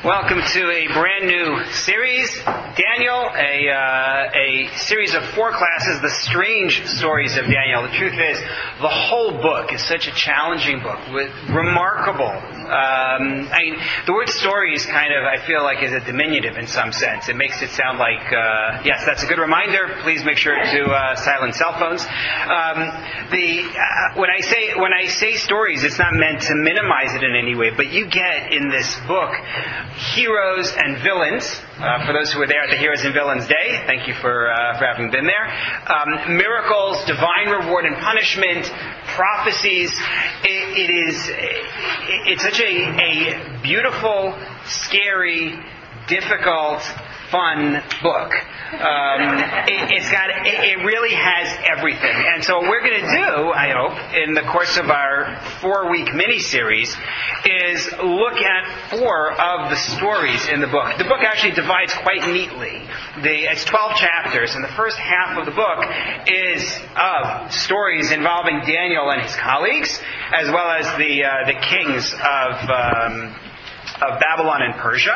Welcome to a brand new series, Daniel, a series of 4 classes, The Strange Stories of Daniel. The truth is, the whole book is such a challenging book, with remarkable. The word stories I feel like is a diminutive in some sense. It makes it sound like, yes, that's a good reminder. Please make sure to silence cell phones. When I say stories, it's not meant to minimize it in any way, but you get in this book heroes and villains. For those who were there at the Heroes and Villains Day, thank you for having been there. Miracles, divine reward and punishment, prophecies. It's such a beautiful, scary, difficult, fun book. It really has everything. And so what we're going to do, I hope, in the course of our 4-week mini-series, is look at 4 of the stories in the book. The book actually divides quite neatly. It's 12 chapters, and the first half of the book is of stories involving Daniel and his colleagues, as well as the kings of Babylon and Persia.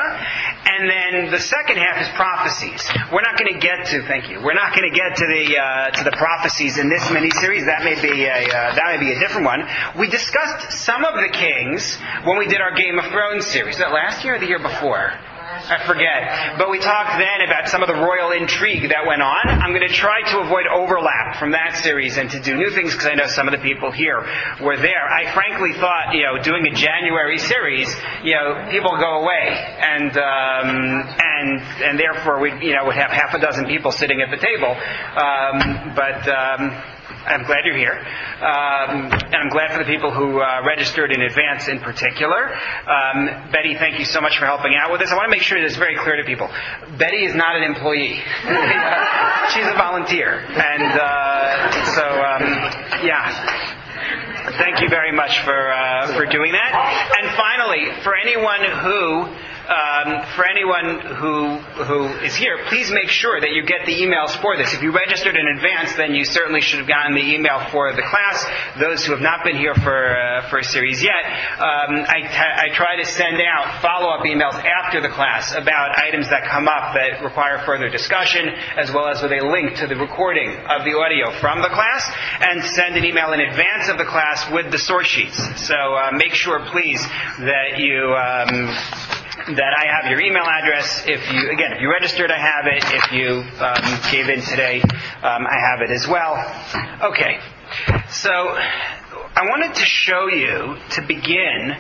And then the second half is prophecies. We're not going to get to the prophecies in this mini-series. That may be a different one. We discussed some of the kings when we did our Game of Thrones series. Was that last year or the year before? I forget. But we talked then about some of the royal intrigue that went on. I'm going to try to avoid overlap from that series and to do new things because I know some of the people here were there. I frankly thought, doing a January series, people go away and therefore we would have half a dozen people sitting at the table. But I'm glad you're here. And I'm glad for the people who registered in advance in particular. Betty, thank you so much for helping out with this. I want to make sure that it's very clear to people. Betty is not an employee. She's a volunteer. And thank you very much for doing that. And finally, for anyone who is here, please make sure that you get the emails for this. If you registered in advance, then you certainly should have gotten the email for the class. Those who have not been here for a series yet, I try to send out follow-up emails after the class about items that come up that require further discussion, as well as with a link to the recording of the audio from the class, and send an email in advance of the class with the source sheets. So make sure, please, that that I have your email address. If you registered, I have it. If you gave in today, I have it as well. Okay. So I wanted to show you, to begin,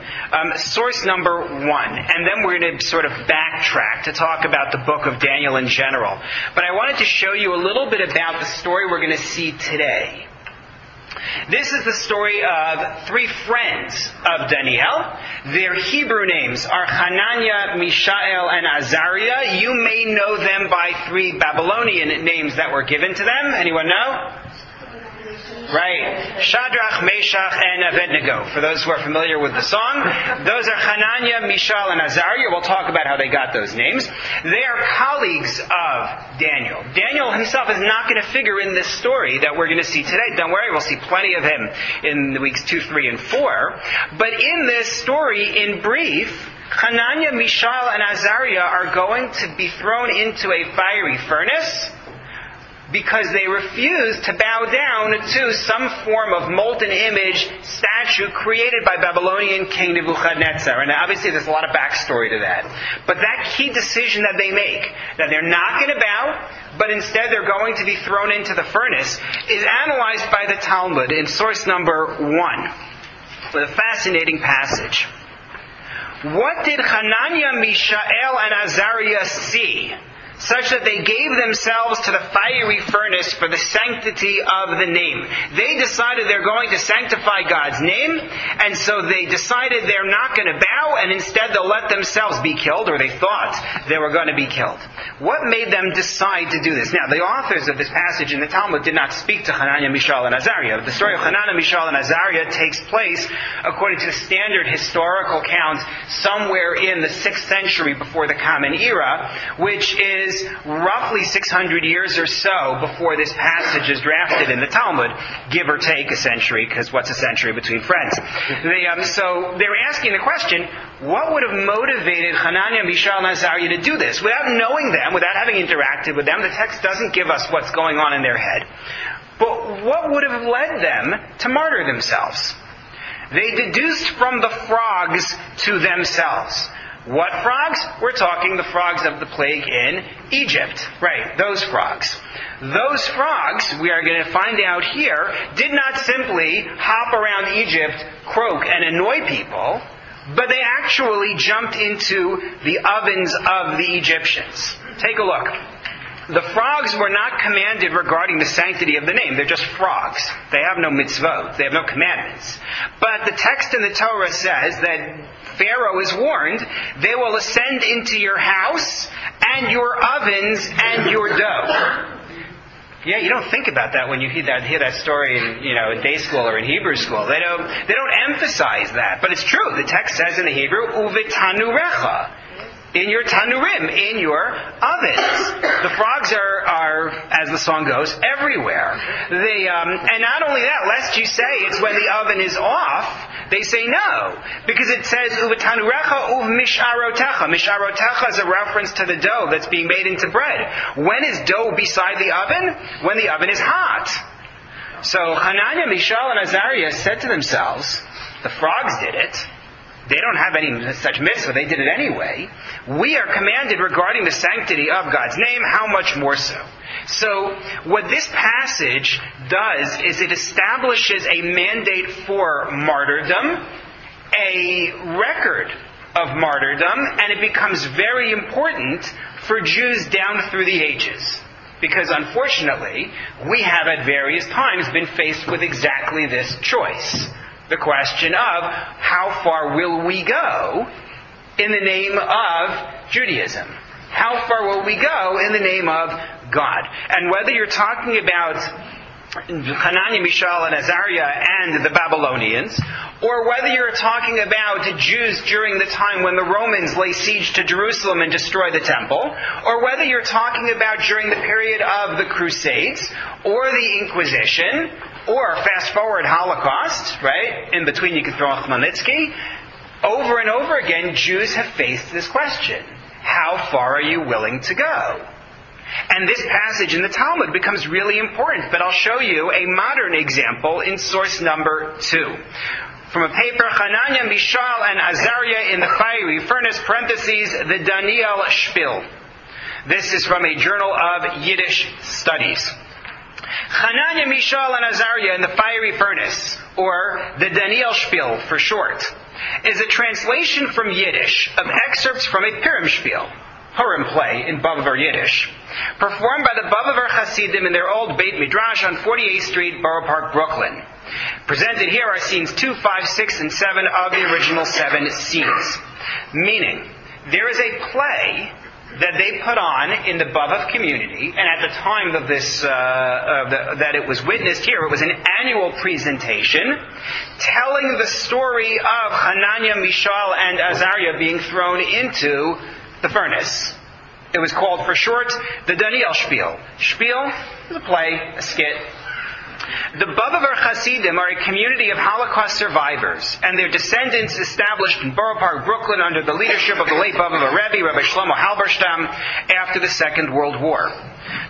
source number 1. And then we're going to sort of backtrack to talk about the book of Daniel in general. But I wanted to show you a little bit about the story we're going to see today. This is the story of 3 friends of Daniel. Their Hebrew names are Hananiah, Mishael, and Azariah. You may know them by 3 Babylonian names that were given to them. Anyone know? Right. Shadrach, Meshach, and Abednego. For those who are familiar with the song, those are Hananiah, Mishael, and Azariah. We'll talk about how they got those names. They are colleagues of Daniel. Daniel himself is not going to figure in this story that we're going to see today. Don't worry, we'll see plenty of him in the weeks 2, 3, and 4. But in this story, in brief, Hananiah, Mishael, and Azariah are going to be thrown into a fiery furnace because they refuse to bow down to some form of molten image statue created by Babylonian King Nebuchadnezzar. And obviously there's a lot of backstory to that. But that key decision that they make, that they're not going to bow, but instead they're going to be thrown into the furnace, is analyzed by the Talmud in source number 1, with a fascinating passage. What did Hananiah, Mishael, and Azariah see, such that they gave themselves to the fiery furnace for the sanctity of the name? They decided they're going to sanctify God's name, and so they decided they're not going to bow, and instead they'll let themselves be killed, or they thought they were going to be killed. What made them decide to do this? Now, the authors of this passage in the Talmud did not speak to Hananiah, Mishael, and Azariah. The story of Hananiah, Mishael, and Azariah takes place, according to the standard historical count, somewhere in the 6th century before the Common Era, which is roughly 600 years or so before this passage is drafted in the Talmud, give or take a century, because what's a century between friends? So they were asking the question, what would have motivated Hananiah, Mishael, and Azariah to do this? Without knowing them, without having interacted with them, the text doesn't give us what's going on in their head. But what would have led them to martyr themselves? They deduced from the frogs to themselves. What frogs? We're talking the frogs of the plague in Egypt. Right, those frogs. Those frogs, we are going to find out here, did not simply hop around Egypt, croak, and annoy people, but they actually jumped into the ovens of the Egyptians. Take a look. The frogs were not commanded regarding the sanctity of the name. They're just frogs. They have no mitzvot. They have no commandments. But the text in the Torah says that Pharaoh is warned, they will ascend into your house and your ovens and your dough. Yeah, you don't think about that when you hear that story in day school or in Hebrew school. They don't emphasize that, but it's true. The text says in the Hebrew, "Uvetanurecha," in your tanurim, in your ovens. The frogs are, as the song goes, everywhere. And not only that, lest you say it's when the oven is off, they say no. Because it says, Uvetanurecha uvmisharotecha. Misharotecha is a reference to the dough that's being made into bread. When is dough beside the oven? When the oven is hot. So Hananiah, Mishael, and Azariah said to themselves, the frogs did it. They don't have any such mitzvah. They did it anyway. We are commanded regarding the sanctity of God's name. How much more so? So what this passage does is it establishes a mandate for martyrdom, a record of martyrdom, and it becomes very important for Jews down through the ages. Because unfortunately, we have at various times been faced with exactly this choice. The question of how far will we go in the name of Judaism? How far will we go in the name of God? And whether you're talking about Hananiah, Mishael, and Azariah and the Babylonians, or whether you're talking about Jews during the time when the Romans lay siege to Jerusalem and destroyed the temple, or whether you're talking about during the period of the Crusades, or the Inquisition, or fast forward Holocaust, right? In between you can throw in Khmelnytsky. Over and over again, Jews have faced this question. How far are you willing to go? And this passage in the Talmud becomes really important, but I'll show you a modern example in source number 2. From a paper, Hananiah, Mishael, and Azariah in the fiery furnace, parentheses, the Daniel Spiel. This is from a journal of Yiddish studies. Hananiah, Mishael, and Azariah in the fiery furnace, or the Daniel Spiel for short, is a translation from Yiddish of excerpts from a Purim Spiel, Purim play in Bavavar Yiddish, performed by the Bavavar Hasidim in their old Beit Midrash on 48th Street, Borough Park, Brooklyn. Presented here are scenes 2, 5, 6, and 7 of the original 7 scenes. Meaning, there is a play that they put on in the Bavav community, and at the time of this, that it was witnessed here, it was an annual presentation telling the story of Hananiah, Mishael, and Azariah being thrown into the furnace. It was called, for short, the Daniel Spiel. Spiel is a play, a skit. The Bavavar Hasidim are a community of Holocaust survivors, and their descendants established in Borough Park, Brooklyn, under the leadership of the late Bavavar Rebbe, Rabbi Shlomo Halberstam, after the Second World War.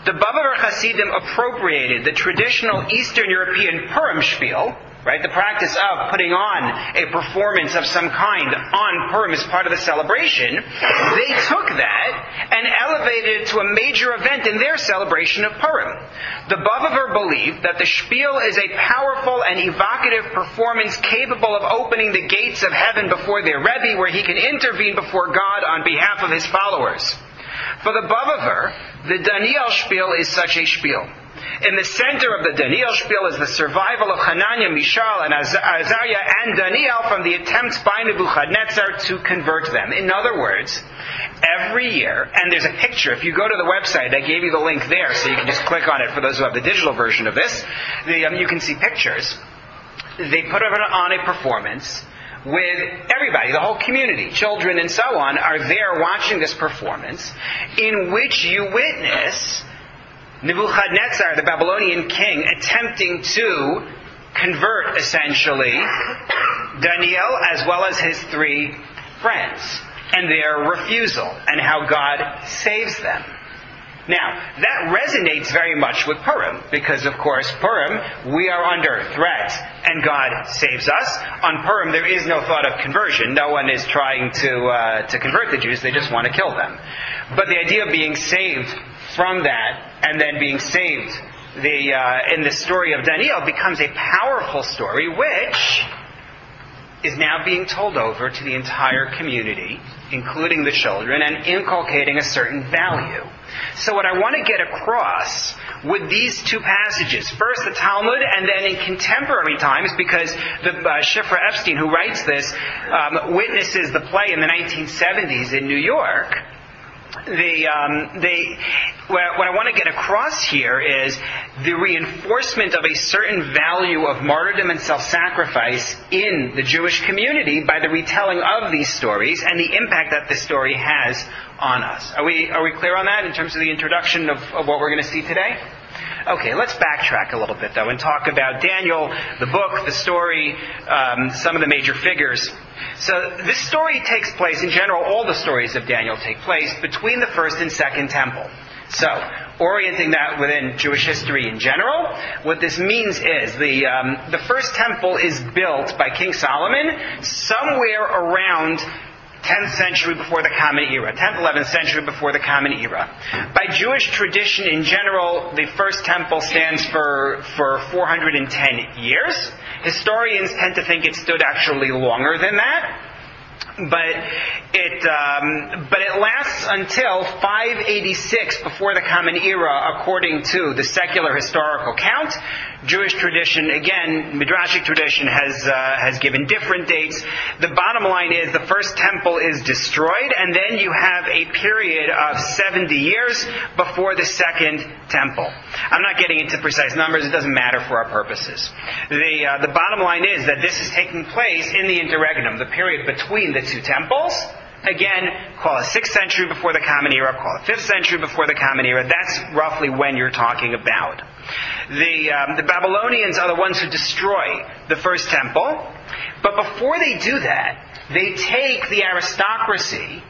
The Bavavar Hasidim appropriated the traditional Eastern European Purim Spiel, right, the practice of putting on a performance of some kind on Purim as part of the celebration. They took that and elevated it to a major event in their celebration of Purim. The Bavavar believed that the Spiel is a powerful and evocative performance capable of opening the gates of heaven before their Rebbe, where he can intervene before God on behalf of his followers. For the Bavavar, the Daniel Spiel is such a Spiel. In the center of the Daniel Spiel is the survival of Hananiah, Mishael, and Azariah and Daniel from the attempts by Nebuchadnezzar to convert them. In other words, every year, and there's a picture, if you go to the website, I gave you the link there, so you can just click on it for those who have the digital version of this, you can see pictures. They put on a performance with everybody, the whole community, children and so on, are there watching this performance, in which you witness Nebuchadnezzar, the Babylonian king, attempting to convert, essentially, Daniel as well as his 3 friends and their refusal and how God saves them. Now, that resonates very much with Purim, because, of course, Purim, we are under threat, and God saves us. On Purim, there is no thought of conversion. No one is trying to convert the Jews. They just want to kill them. But the idea of being saved from that, and then being saved in the story of Daniel, becomes a powerful story, which is now being told over to the entire community, including the children, and inculcating a certain value. So what I want to get across with these two passages, first the Talmud, and then in contemporary times, because the Shifra Epstein, who writes this, witnesses the play in the 1970s in New York. What I want to get across here is the reinforcement of a certain value of martyrdom and self-sacrifice in the Jewish community by the retelling of these stories and the impact that this story has on us. Are we clear on that in terms of the introduction of what we're going to see today? Okay, let's backtrack a little bit, though, and talk about Daniel, the book, the story, some of the major figures. So this story takes place, in general, all the stories of Daniel take place between the first and second temple. So, orienting that within Jewish history in general, what this means is the first temple is built by King Solomon somewhere around 10th century before the Common Era, 10th, 11th century before the Common Era. By Jewish tradition in general, the first temple stands for 410 years. Historians tend to think it stood actually longer than that. But it lasts until 586 before the Common Era, according to the secular historical count. Jewish tradition, again, Midrashic tradition has given different dates. The bottom line is the first temple is destroyed, and then you have a period of 70 years before the second temple. I'm not getting into precise numbers; it doesn't matter for our purposes. The bottom line is that this is taking place in the interregnum, the period between the two temples. Again, call it 6th century before the Common Era, call it 5th century before the Common Era. That's roughly when you're talking about. The Babylonians are the ones who destroy the first temple. But before they do that, they take the aristocracy,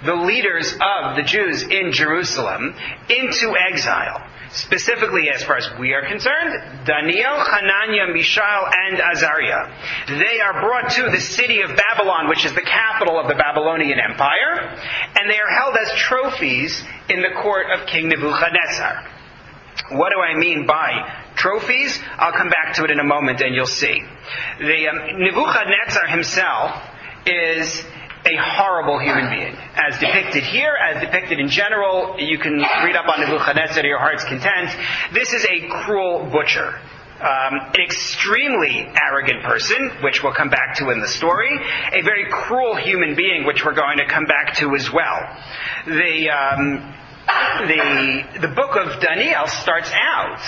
the leaders of the Jews in Jerusalem, into exile. Specifically, as far as we are concerned, Daniel, Hananiah, Mishael, and Azariah. They are brought to the city of Babylon, which is the capital of the Babylonian Empire, and they are held as trophies in the court of King Nebuchadnezzar. What do I mean by trophies? I'll come back to it in a moment, and you'll see. Nebuchadnezzar himself is a horrible human being. As depicted here, as depicted in general, you can read up on Nebuchadnezzar to your heart's content. This is a cruel butcher. An extremely arrogant person, which we'll come back to in the story. A very cruel human being, which we're going to come back to as well. The book of Daniel starts out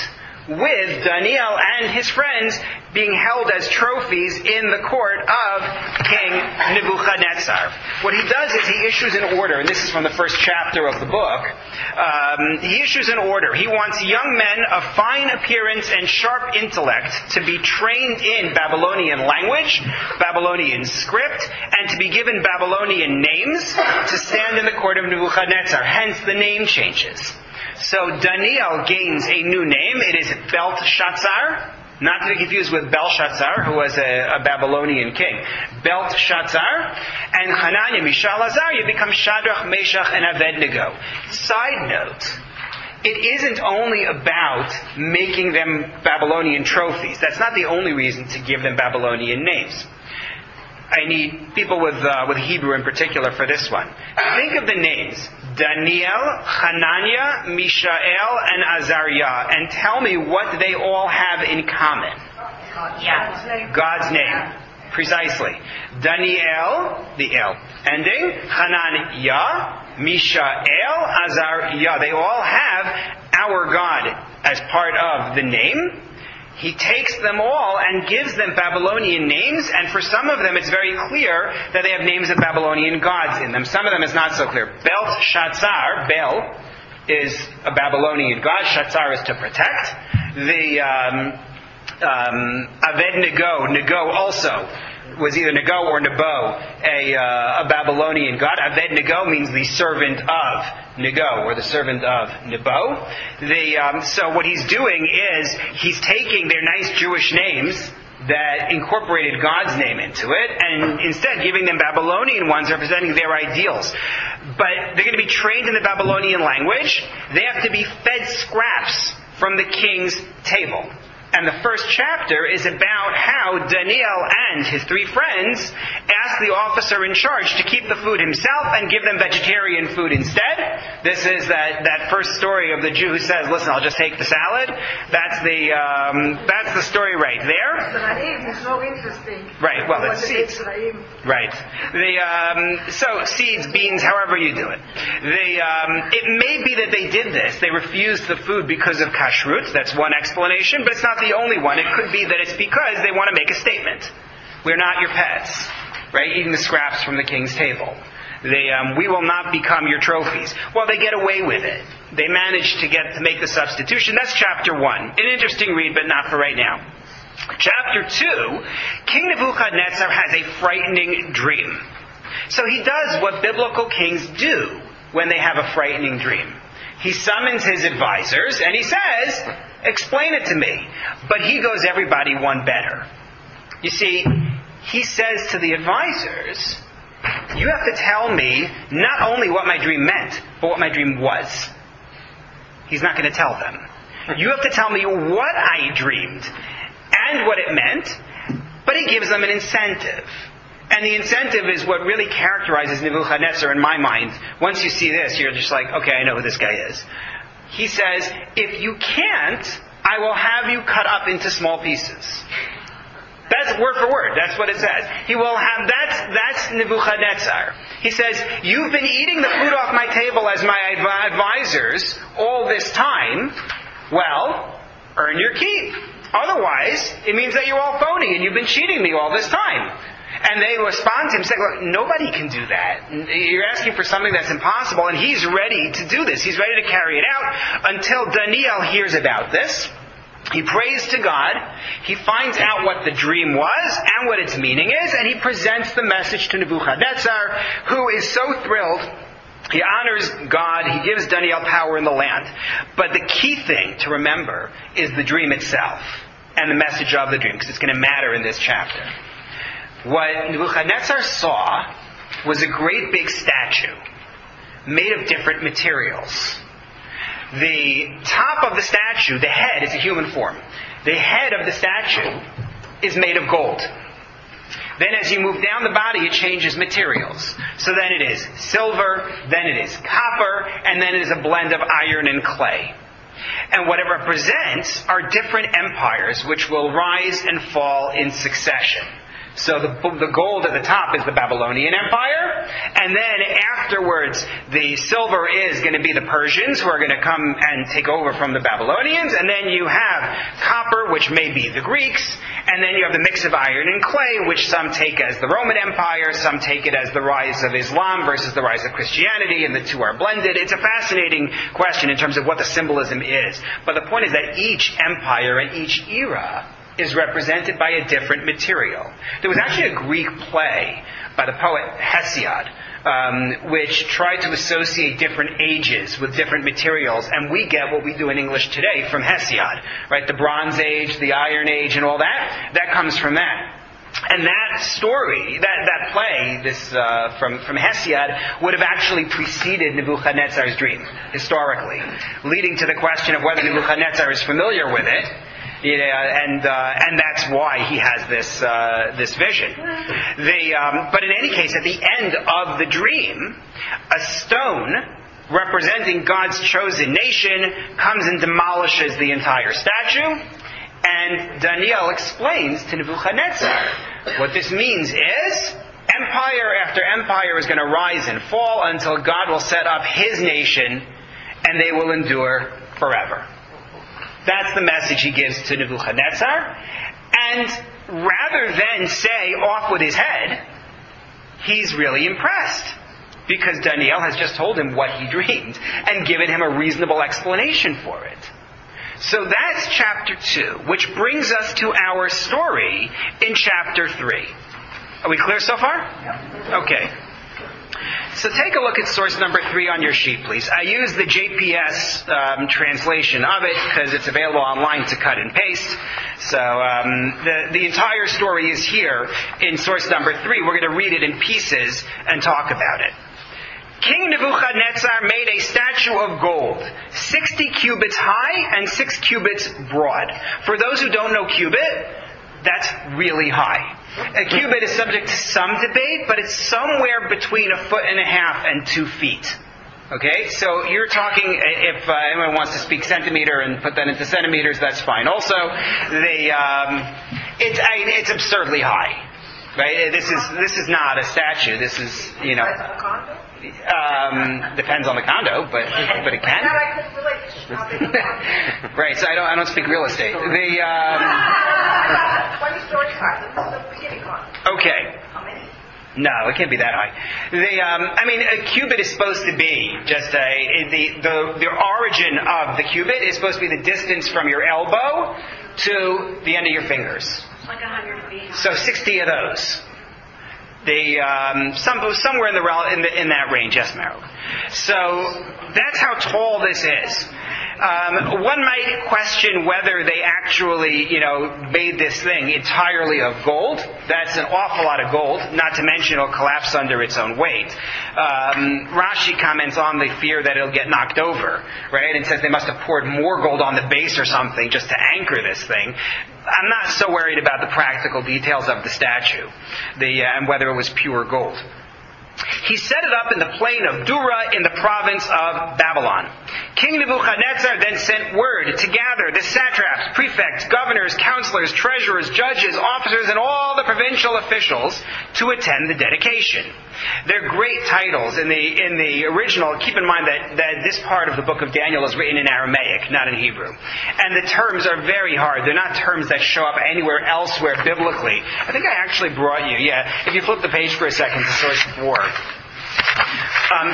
with Daniel and his friends being held as trophies in the court of King Nebuchadnezzar. What he does is he issues an order, and this is from the first chapter of the book. He issues an order. He wants young men of fine appearance and sharp intellect to be trained in Babylonian language, Babylonian script, and to be given Babylonian names to stand in the court of Nebuchadnezzar. Hence the name changes. So Daniel gains a new name. It is Belteshazzar, not to be confused with Belshazzar, who was a Babylonian king. Belteshazzar, and Hananiah, Mishael, Azariah become Shadrach, Meshach, and Abednego. Side note, it isn't only about making them Babylonian trophies. That's not the only reason to give them Babylonian names. I need people with Hebrew in particular for this one. Think of the names Daniel, Hananiah, Mishael, and Azariah, and tell me what they all have in common. God's name. Precisely. Daniel, the El ending, Hananiah, Mishael, Azariah. They all have our God as part of the name. He takes them all and gives them Babylonian names, and for some of them it's very clear that they have names of Babylonian gods in them. Some of them it's not so clear. Belteshazzar, Bel, is a Babylonian god. Shazzar is to protect. The Abednego, Nego also, was either Nego or Nebo, a Babylonian god. Abed-Nego means the servant of Nego, or the servant of Nebo. So what he's doing is he's taking their nice Jewish names that incorporated God's name into it, and instead giving them Babylonian ones representing their ideals. But they're going to be trained in the Babylonian language. They have to be fed scraps from the king's table. And the first chapter is about how Daniel and his 3 friends ask the officer in charge to keep the food himself and give them vegetarian food instead. This is that first story of the Jew who says, "Listen, I'll just take the salad." That's the story right there. Zraim is more interesting. Right. Well, it's seeds. Right. So seeds, beans, however you do it. It may be that they did this. They refused the food because of kashrut. That's one explanation, but it's not the only one. It could be that it's because they want to make a statement. We're not your pets, right? Eating the scraps from the king's table. We will not become your trophies. Well, they get away with it. They manage to make the substitution. That's chapter 1. An interesting read, but not for right now. Chapter 2, King Nebuchadnezzar has a frightening dream. So he does what biblical kings do when they have a frightening dream. He summons his advisors and he says, "Explain it to me." But he goes everybody one better. You see, he says to the advisors, "You have to tell me not only what my dream meant, but what my dream was." He's not going to tell them. "You have to tell me what I dreamed and what it meant," but he gives them an incentive. And the incentive is what really characterizes Nebuchadnezzar in my mind. Once you see this, you're just like, okay, I know who this guy is. He says, "If you can't, I will have you cut up into small pieces." That's word for word. That's what it says. He will have, that's Nebuchadnezzar. He says, "You've been eating the food off my table as my advisors all this time. Well, earn your keep. Otherwise, it means that you're all phony and you've been cheating me all this time." And they respond to him saying, "Look, nobody can do that. You're asking for something that's impossible." And he's ready to do this. He's ready to carry it out until Daniel hears about this. He prays to God. He finds out what the dream was and what its meaning is. And he presents the message to Nebuchadnezzar, who is so thrilled. He honors God. He gives Daniel power in the land. But the key thing to remember is the dream itself and the message of the dream, because it's going to matter in this chapter. What Nebuchadnezzar saw was a great big statue made of different materials. The top of the statue, the head, is a human form. The head of the statue is made of gold. Then as you move down the body, it changes materials. So then it is silver, then it is copper, and then it is a blend of iron and clay. And what it represents are different empires which will rise and fall in succession. So the gold at the top is the Babylonian Empire, and then afterwards the silver is going to be the Persians, who are going to come and take over from the Babylonians, and then you have copper, which may be the Greeks, and then you have the mix of iron and clay, which some take as the Roman Empire, some take it as the rise of Islam versus the rise of Christianity, and the two are blended. It's a fascinating question in terms of what the symbolism is. But the point is that each empire and each era is represented by a different material. There was actually a Greek play by the poet Hesiod, which tried to associate different ages with different materials, and we get what we do in English today from Hesiod, right? The Bronze Age, the Iron Age, and all that comes from that. And that story, that play, from Hesiod, would have actually preceded Nebuchadnezzar's dream, historically, leading to the question of whether Nebuchadnezzar is familiar with it. And that's why he has this vision. But in any case, at the end of the dream, a stone representing God's chosen nation comes and demolishes the entire statue. And Daniel explains to Nebuchadnezzar what this means is empire after empire is going to rise and fall until God will set up His nation, and they will endure forever. That's the message he gives to Nebuchadnezzar. And rather than say, "Off with his head," he's really impressed, because Daniel has just told him what he dreamed and given him a reasonable explanation for it. So that's chapter 2, which brings us to our story in chapter 3. Are we clear so far? Yep. Okay. So take a look at source number 3 on your sheet, please. I use the JPS translation of it because it's available online to cut and paste. So the entire story is here in source number 3. We're going to read it in pieces and talk about it. King Nebuchadnezzar made a statue of gold, 60 cubits high and 6 cubits broad. For those who don't know cubit, that's really high. A cubit is subject to some debate, but it's somewhere between 1.5 feet and 2 feet. Okay, so you're talking, if anyone wants to speak centimeter and put that into centimeters, that's fine. Also, it's absurdly high, right? This is not a statue. This is, depends on the condo, but it can. Right. So I don't speak real estate. 20 stories high. This is the beginning condo. Okay. How many? No, it can't be that high. A cubit is supposed to be just the origin of the cubit is supposed to be the distance from your elbow to the end of your fingers. Like 100 feet. So 60 of those. Somewhere in that range, yes, Meryl. So that's how tall this is. One might question whether they actually, made this thing entirely of gold. That's an awful lot of gold, not to mention it'll collapse under its own weight. Rashi comments on the fear that it'll get knocked over, right? And says they must have poured more gold on the base or something just to anchor this thing. I'm not so worried about the practical details of the statue, and whether it was pure gold. He set it up in the plain of Dura in the province of Babylon. King Nebuchadnezzar then sent word to gather the satraps, prefects, governors, counselors, treasurers, judges, officers, and all the provincial officials to attend the dedication. They're great titles in the original. Keep in mind that this part of the book of Daniel is written in Aramaic, not in Hebrew. And the terms are very hard. They're not terms that show up anywhere elsewhere biblically. I think I actually brought you, if you flip the page for a second to source 4.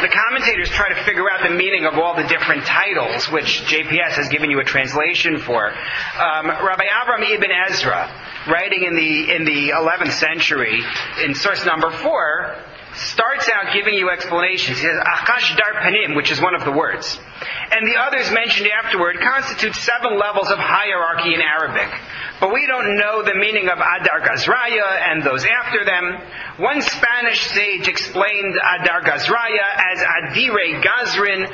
The commentators try to figure out the meaning of all the different titles, which JPS has given you a translation for. Rabbi Avram ibn Ezra, writing in the 11th century, in source number 4, starts out giving you explanations. He says, Akash dar panim, which is one of the words. And the others mentioned afterward constitute 7 levels of hierarchy in Arabic. But we don't know the meaning of Adar Gazraya and those after them. One Spanish sage explained Adar Gazraya as Adire Gazrin.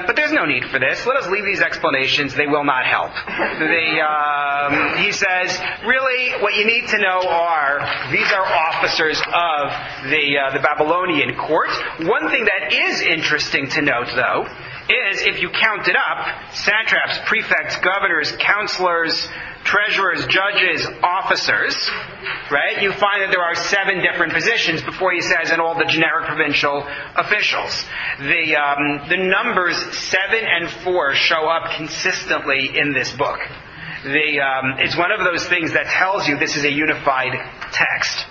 But there's no need for this. Let us leave these explanations. They will not help. He says, really, what you need to know these are officers of the Babylonian court. One thing that is interesting to note, though, is if you count it up, satraps, prefects, governors, counselors, treasurers, judges, officers, right? You find that there are 7 different positions before he says, and all the generic provincial officials. The numbers 7 and 4 show up consistently in this book. It's one of those things that tells you this is a unified text.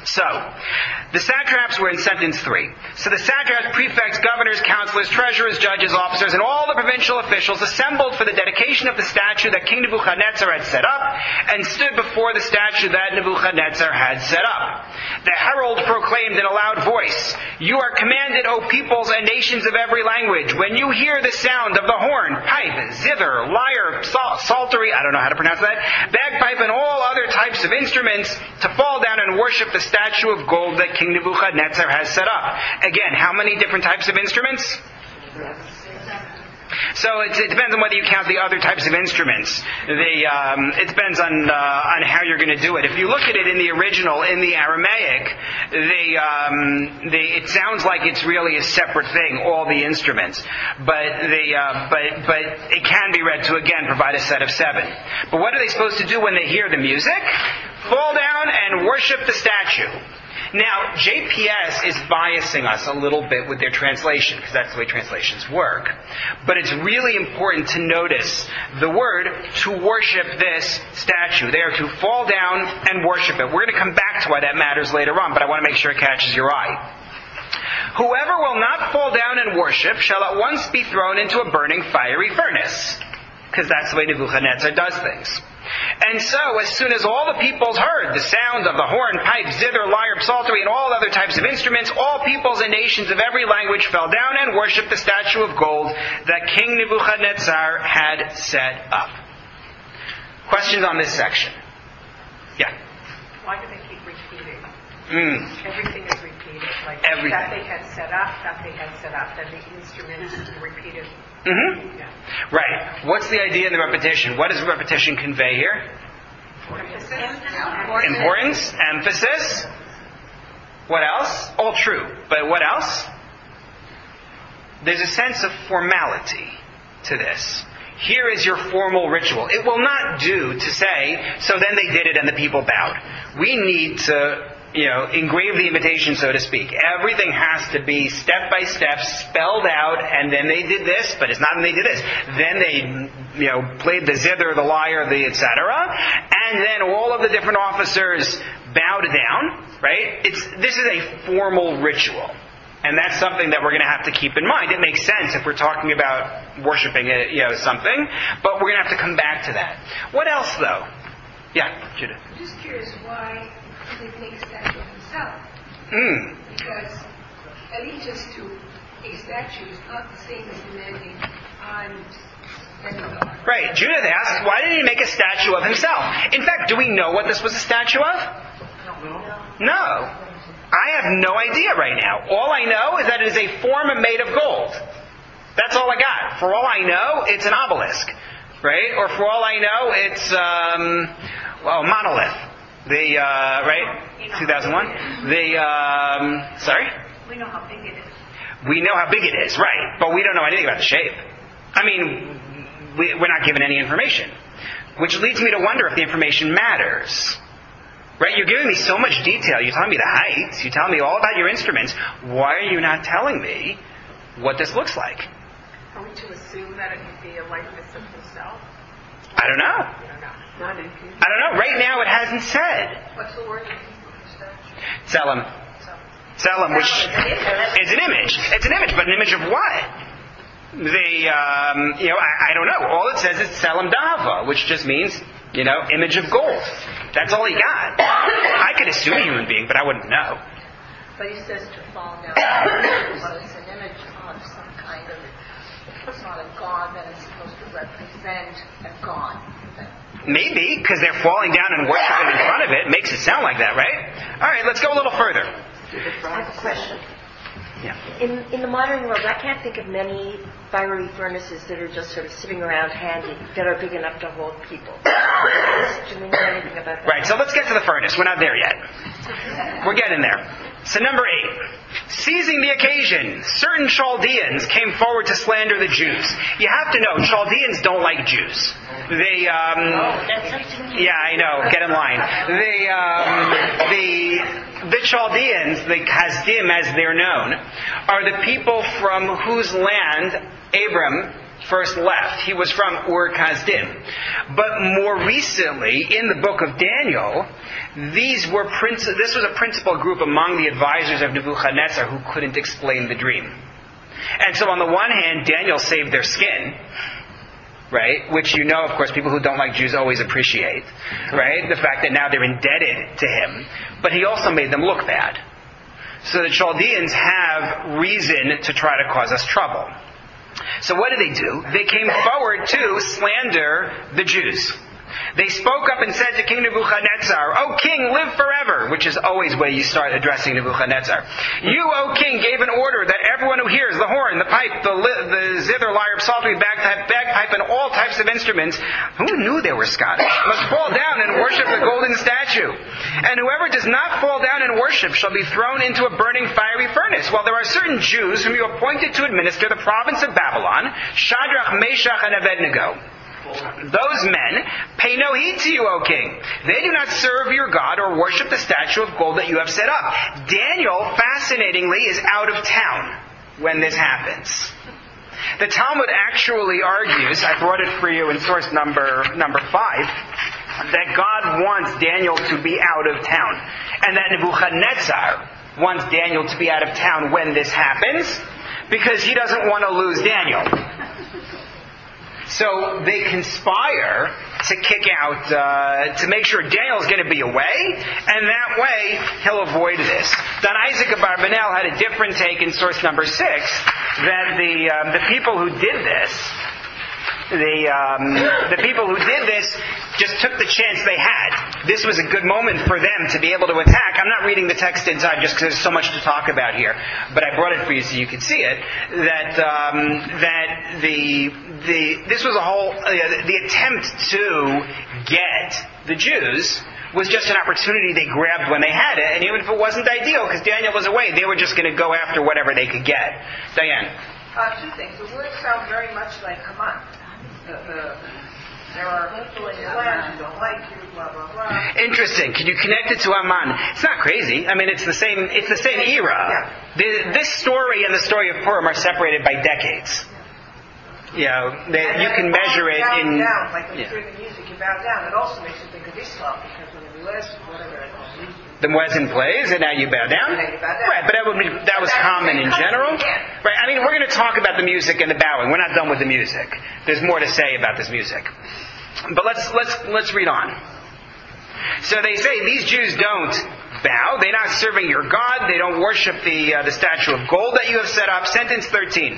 So, the satraps were in sentence 3. So the satraps, prefects, governors, counselors, treasurers, judges, officers, and all the provincial officials assembled for the dedication of the statue that King Nebuchadnezzar had set up, and stood before the statue that Nebuchadnezzar had set up. The herald proclaimed in a loud voice, "You are commanded, O peoples and nations of every language, when you hear the sound of the horn, pipe, zither, lyre, psaltery," I don't know how to pronounce that, "bagpipe, and all other types of instruments, to fall down and worship the statue of gold that King Nebuchadnezzar has set up." Again, how many different types of instruments? So it depends on whether you count the other types of instruments. It depends on how you're going to do it. If you look at it in the original, in the Aramaic, it sounds like it's really a separate thing, all the instruments. But it can be read to, again, provide a set of 7. But what are they supposed to do when they hear the music? Fall down and worship the statue. Now, JPS is biasing us a little bit with their translation, because that's the way translations work. But it's really important to notice the word "to worship this statue." They are to fall down and worship it. We're going to come back to why that matters later on, but I want to make sure it catches your eye. "Whoever will not fall down and worship shall at once be thrown into a burning fiery furnace." because that's the way Nebuchadnezzar does things. And so, as soon as all the peoples heard the sound of the horn, pipe, zither, lyre, psaltery, and all other types of instruments, all peoples and nations of every language fell down and worshipped the statue of gold that King Nebuchadnezzar had set up. Questions on this section? Yeah. Why do they keep repeating? Everything is repeated. Like everything. That they had set up, then the instruments repeated. Mm-hmm. Yeah. Right. What's the idea in the repetition? What does repetition convey here? Importance, emphasis. What else? All true. But what else? There's a sense of formality to this. Here is your formal ritual. It will not do to say, so then they did it and the people bowed. We need to, engrave the invitation, so to speak. Everything has to be step by step, spelled out, and then they did this, but it's not when they did this. Then they, played the zither, the lyre, the etc. And then all of the different officers bowed down, right? This is a formal ritual. And that's something that we're going to have to keep in mind. It makes sense if we're talking about worshiping something, but we're going to have to come back to that. What else, though? Yeah, Judith. I'm just curious why they make a statue of himself. Because allegiance to a statue is not the same as demanding I'm demigod. Right. Judith asks, why did he make a statue of himself? In fact, do we know what this was a statue of? No. I have no idea right now. All I know is that it is a form made of gold. That's all I got. For all I know, it's an obelisk. Right? Or for all I know, it's monolith. Right? 2001? Sorry? We know how big it is. We know how big it is, right. But we don't know anything about the shape. I mean, we're not given any information. Which leads me to wonder if the information matters. Right? You're giving me so much detail. You're telling me the heights. You're telling me all about your instruments. Why are you not telling me what this looks like? Are we to assume that it would be a likeness of himself? I don't know. Not in I don't know. Right now it hasn't said. What's the word in statue? Tselem. Tselem, which is an image. It's an image, but an image of what? I don't know. All it says is Tselem Dava, which just means, image of gold. That's all he got. I could assume a human being, but I wouldn't know. But he says to fall down. Well, it's an image of some kind of, if it's not a god, then it's supposed to represent a god. Maybe, because they're falling down and worshiping in front of it. Makes it sound like that, right? All right, let's go a little further. I have a question. Yeah. In the modern world, I can't think of many fiery furnaces that are just sort of sitting around handy, that are big enough to hold people. Do we know anything about that? Right, so let's get to the furnace. We're not there yet. We're getting there. So number 8. Seizing the occasion, certain Chaldeans came forward to slander the Jews. You have to know, Chaldeans don't like Jews. They, yeah, I know, get in line. The Chaldeans, the Kasdim as they're known, are the people from whose land Abram first left. He was from Ur-Kasdim. But more recently, in the book of Daniel, this was a principal group among the advisors of Nebuchadnezzar who couldn't explain the dream. And so on the one hand, Daniel saved their skin, right? Which of course, people who don't like Jews always appreciate, right? The fact that now they're indebted to him. But he also made them look bad. So the Chaldeans have reason to try to cause us trouble. So what did they do? They came forward to slander the Jews. They spoke up and said to King Nebuchadnezzar, "O king, live forever," which is always where you start addressing Nebuchadnezzar. "You, O king, gave an order that everyone who hears the horn, the pipe, the zither, lyre, psaltery, bagpipe, and all types of instruments," who knew they were Scottish, "must fall down and worship the golden statue. And whoever does not fall down and worship shall be thrown into a burning fiery furnace. While there are certain Jews whom you appointed to administer the province of Babylon, Shadrach, Meshach, and Abednego. Those men pay no heed to you, O king. They do not serve your God or worship the statue of gold that you have set up." Daniel, fascinatingly, is out of town when this happens. The Talmud actually argues, I brought it for you in source number 5, that God wants Daniel to be out of town. And that Nebuchadnezzar wants Daniel to be out of town when this happens, because he doesn't want to lose Daniel. So they conspire to kick out, to make sure Daniel's going to be away, and that way he'll avoid this. Don Isaac Abarbanel had a different take in source number 6, that the people who did this, the people who did this just took the chance they had. This was a good moment for them to be able to attack. I'm not reading the text inside just because there's so much to talk about here, but I brought it for you so you could see it. That this was a whole the attempt to get the Jews was just an opportunity they grabbed when they had it, and even if it wasn't ideal because Daniel was away, they were just going to go after whatever they could get. Diane. Two things. The words sound very much like Haman. There are people in your land who don't like you, blah blah blah. Interesting. Can you connect it to Haman? It's not crazy. I mean, it's the same era. Yeah. This story and the story of Purim are separated by decades. You know, you can measure it in. Down, like when you hear the music, you bow down. It also makes you think of Islam because when the U.S. whatever it is. The muezzin plays, and now you bow down. Right, but that was common in general. Right. I mean, we're going to talk about the music and the bowing. We're not done with the music. There's more to say about this music. But let's read on. So they say these Jews don't bow. They're not serving your God. They don't worship the statue of gold that you have set up. Sentence 13.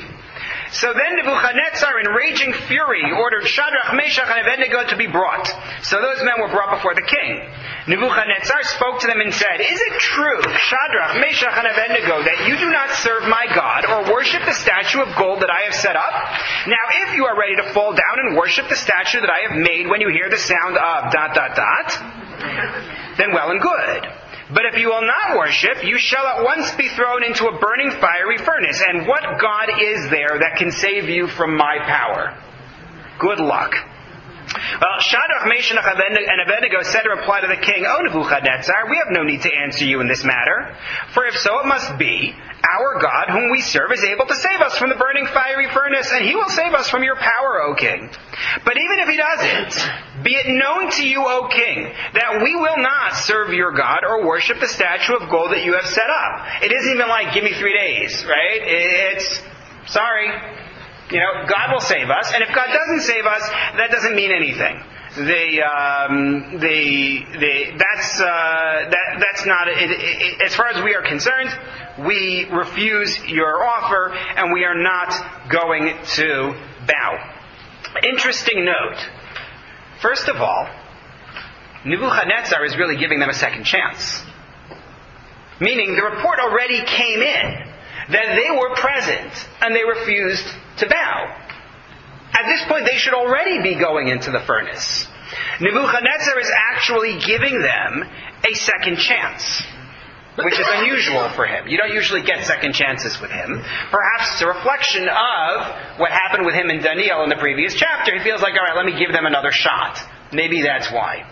So then Nebuchadnezzar, in raging fury, ordered Shadrach, Meshach, and Abednego to be brought. So those men were brought before the king. Nebuchadnezzar spoke to them and said, "Is it true, Shadrach, Meshach, and Abednego, that you do not serve my God or worship the statue of gold that I have set up? Now if you are ready to fall down and worship the statue that I have made when you hear the sound of ... then well and good. But if you will not worship, you shall at once be thrown into a burning fiery furnace. And what God is there that can save you from my power? Good luck." Well, Shadrach, Meshach, and Abednego said in reply to the king, "O Nebuchadnezzar, we have no need to answer you in this matter. For if so it must be, our God, whom we serve, is able to save us from the burning fiery furnace, and he will save us from your power, O king. But even if he doesn't, be it known to you, O king, that we will not serve your God or worship the statue of gold that you have set up." It isn't even like, give me 3 days, right? It's, sorry. You know, God will save us, and if God doesn't save us, that doesn't mean anything. That's not. As far as we are concerned, we refuse your offer, and we are not going to bow. Interesting note. First of all, Nebuchadnezzar is really giving them a second chance. Meaning, the report already came in that they were present and they refused to bow. At this point, they should already be going into the furnace. Nebuchadnezzar is actually giving them a second chance, which is unusual for him. You don't usually get second chances with him. Perhaps it's a reflection of what happened with him and Daniel in the previous chapter. He feels like, all right, let me give them another shot. Maybe that's why.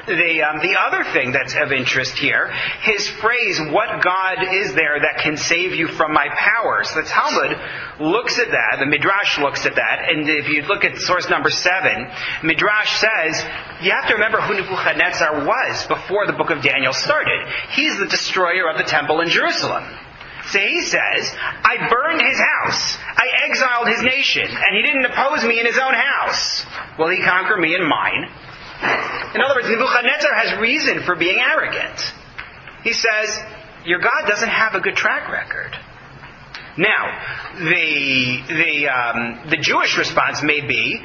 The other thing that's of interest here, his phrase, "What God is there that can save you from my powers?" The Talmud looks at that, the Midrash looks at that, and if you look at source number 7, Midrash says, you have to remember who Nebuchadnezzar was before the book of Daniel started. He's the destroyer of the temple in Jerusalem. So he says, "I burned his house, I exiled his nation, and he didn't oppose me in his own house. Will he conquer me in mine?" In other words, Nebuchadnezzar has reason for being arrogant. He says, your God doesn't have a good track record. Now, the Jewish response may be,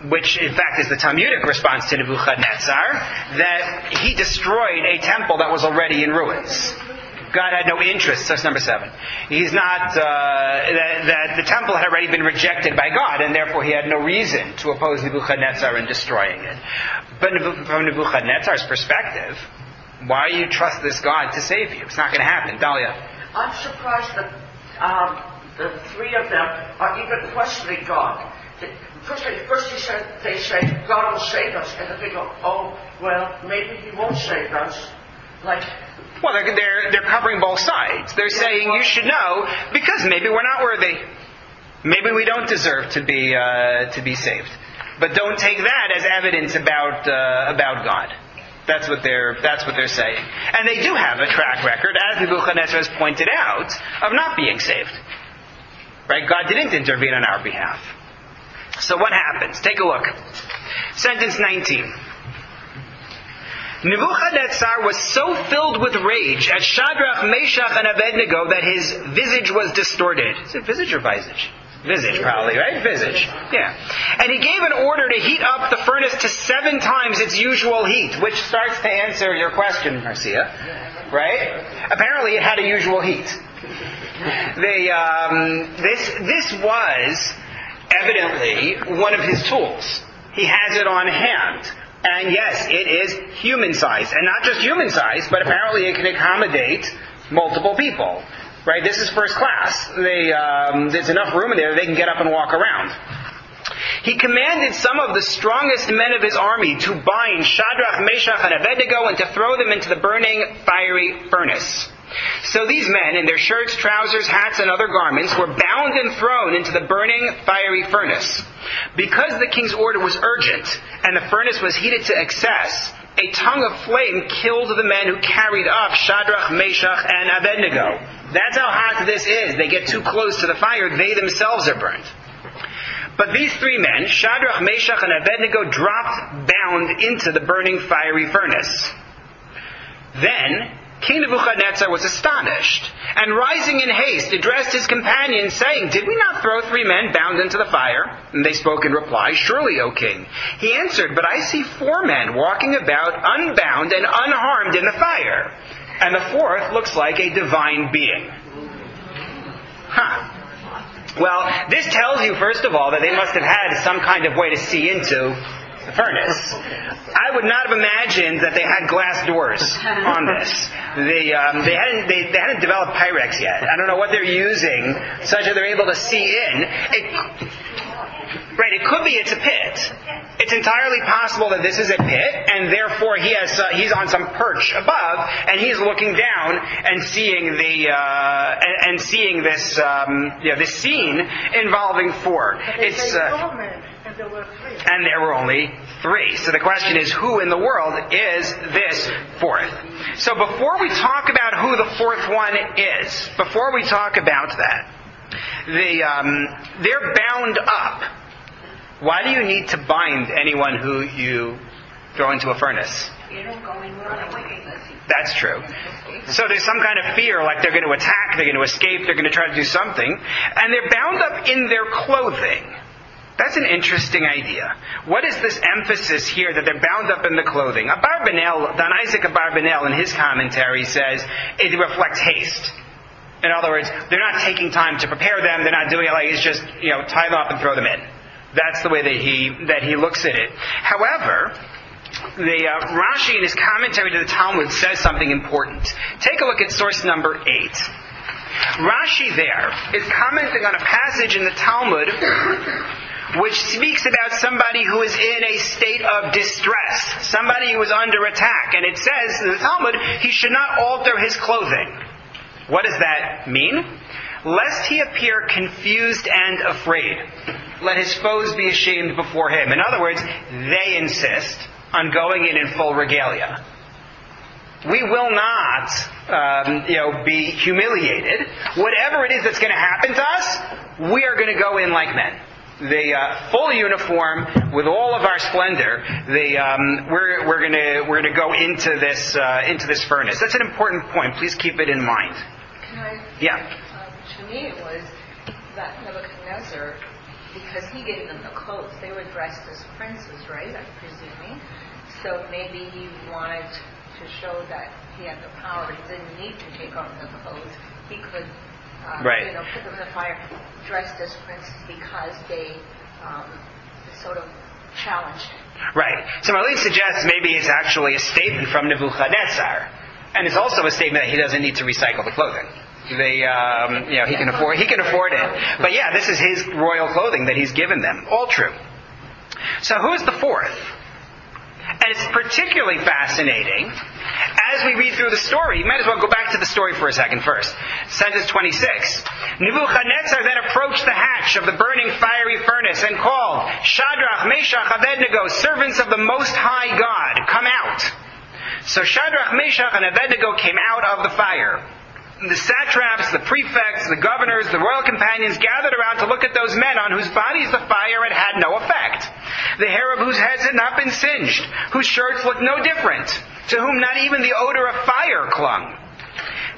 which in fact is the Talmudic response to Nebuchadnezzar, that he destroyed a temple that was already in ruins. God had no interest. Source number 7. He's not, that the temple had already been rejected by God, and therefore he had no reason to oppose Nebuchadnezzar in destroying it. But from Nebuchadnezzar's perspective, why do you trust this God to save you? It's not going to happen. Dahlia. I'm surprised that the 3 of them are even questioning God. First they say, God will save us, and then they go, oh, well, maybe he won't save us. Well, they're covering both sides. They're saying you should know because maybe we're not worthy. Maybe we don't deserve to be saved. But don't take that as evidence about God. That's what they're saying. And they do have a track record, as Nebuchadnezzar has pointed out, of not being saved. Right? God didn't intervene on our behalf. So what happens? Take a look. Sentence 19. Nebuchadnezzar was so filled with rage at Shadrach, Meshach, and Abednego that his visage was distorted. Is it visage or visage? Visage, probably, right? Visage. Yeah. And he gave an order to heat up the furnace to 7 times its usual heat, which starts to answer your question, Marcia. Right? Apparently it had a usual heat. This was evidently one of his tools. He has it on hand. And yes, it is human size. And not just human size, but apparently it can accommodate multiple people. Right? This is first class. There's enough room in there that they can get up and walk around. He commanded some of the strongest men of his army to bind Shadrach, Meshach, and Abednego and to throw them into the burning fiery furnace. So these men, in their shirts, trousers, hats, and other garments, were bound and thrown into the burning fiery furnace. Because the king's order was urgent, and the furnace was heated to excess, a tongue of flame killed the men who carried up Shadrach, Meshach, and Abednego. That's how hot this is. They get too close to the fire, they themselves are burned. But these 3 men, Shadrach, Meshach, and Abednego, dropped bound into the burning fiery furnace. Then King Nebuchadnezzar was astonished, and rising in haste, addressed his companions, saying, "Did we not throw 3 men bound into the fire?" And they spoke in reply, "Surely, O king." He answered, "But I see 4 men walking about unbound and unharmed in the fire, and the 4th looks like a divine being." Well, this tells you, first of all, that they must have had some kind of way to see into the furnace. I would not have imagined that they had glass doors on this. They hadn't developed Pyrex yet. I don't know what they're using such that they're able to see in. It could be it's a pit. It's entirely possible that this is a pit, and therefore he's on some perch above, and he's looking down and seeing this scene involving 4. And there were only 3. So the question is, who in the world is this 4th? So before we talk about who the 4th one is, before we talk about that, they're bound up. Why do you need to bind anyone who you throw into a furnace? You don't go in right. That's true. So there's some kind of fear, like they're going to attack, they're going to escape, they're going to try to do something. And they're bound up in their clothing. That's an interesting idea. What is this emphasis here that they're bound up in the clothing? Don Isaac Abarbanel, in his commentary, says it reflects haste. In other words, they're not taking time to prepare them, they're not doing it like it's just, tie them up and throw them in. That's the way that he looks at it. However, Rashi in his commentary to the Talmud says something important. Take a look at source number 8. Rashi there is commenting on a passage in the Talmud which speaks about somebody who is in a state of distress, somebody who is under attack. And it says in the Talmud, he should not alter his clothing. What does that mean? Lest he appear confused and afraid. Let his foes be ashamed before him. In other words, they insist on going in full regalia. We will not, be humiliated. Whatever it is that's going to happen to us, we are going to go in like men. The full uniform with all of our splendor. We're going to go into this furnace. That's an important point. Please keep it in mind. Yeah. To me, it was that Nebuchadnezzar, because he gave them the clothes, they were dressed as princes, right? I'm presuming. So maybe he wanted to show that he had the power. He didn't need to take off the clothes. He could, put them in the fire, dressed as princes, because they sort of challenged him. Right. So Marlene suggests maybe it's actually a statement from Nebuchadnezzar, and it's also a statement that he doesn't need to recycle the clothing. He can afford it. But yeah, this is his royal clothing that he's given them. All true. So who's the 4th? And it's particularly fascinating as we read through the story. You might as well go back to the story for a second first. Sentence 26. Nebuchadnezzar then approached the hatch of the burning fiery furnace and called, "Shadrach, Meshach, Abednego, servants of the Most High God, come out." So Shadrach, Meshach, and Abednego came out of the fire. The satraps, the prefects, the governors, the royal companions gathered around to look at those men on whose bodies the fire had no effect, the hair of whose heads had not been singed, whose shirts looked no different, to whom not even the odor of fire clung.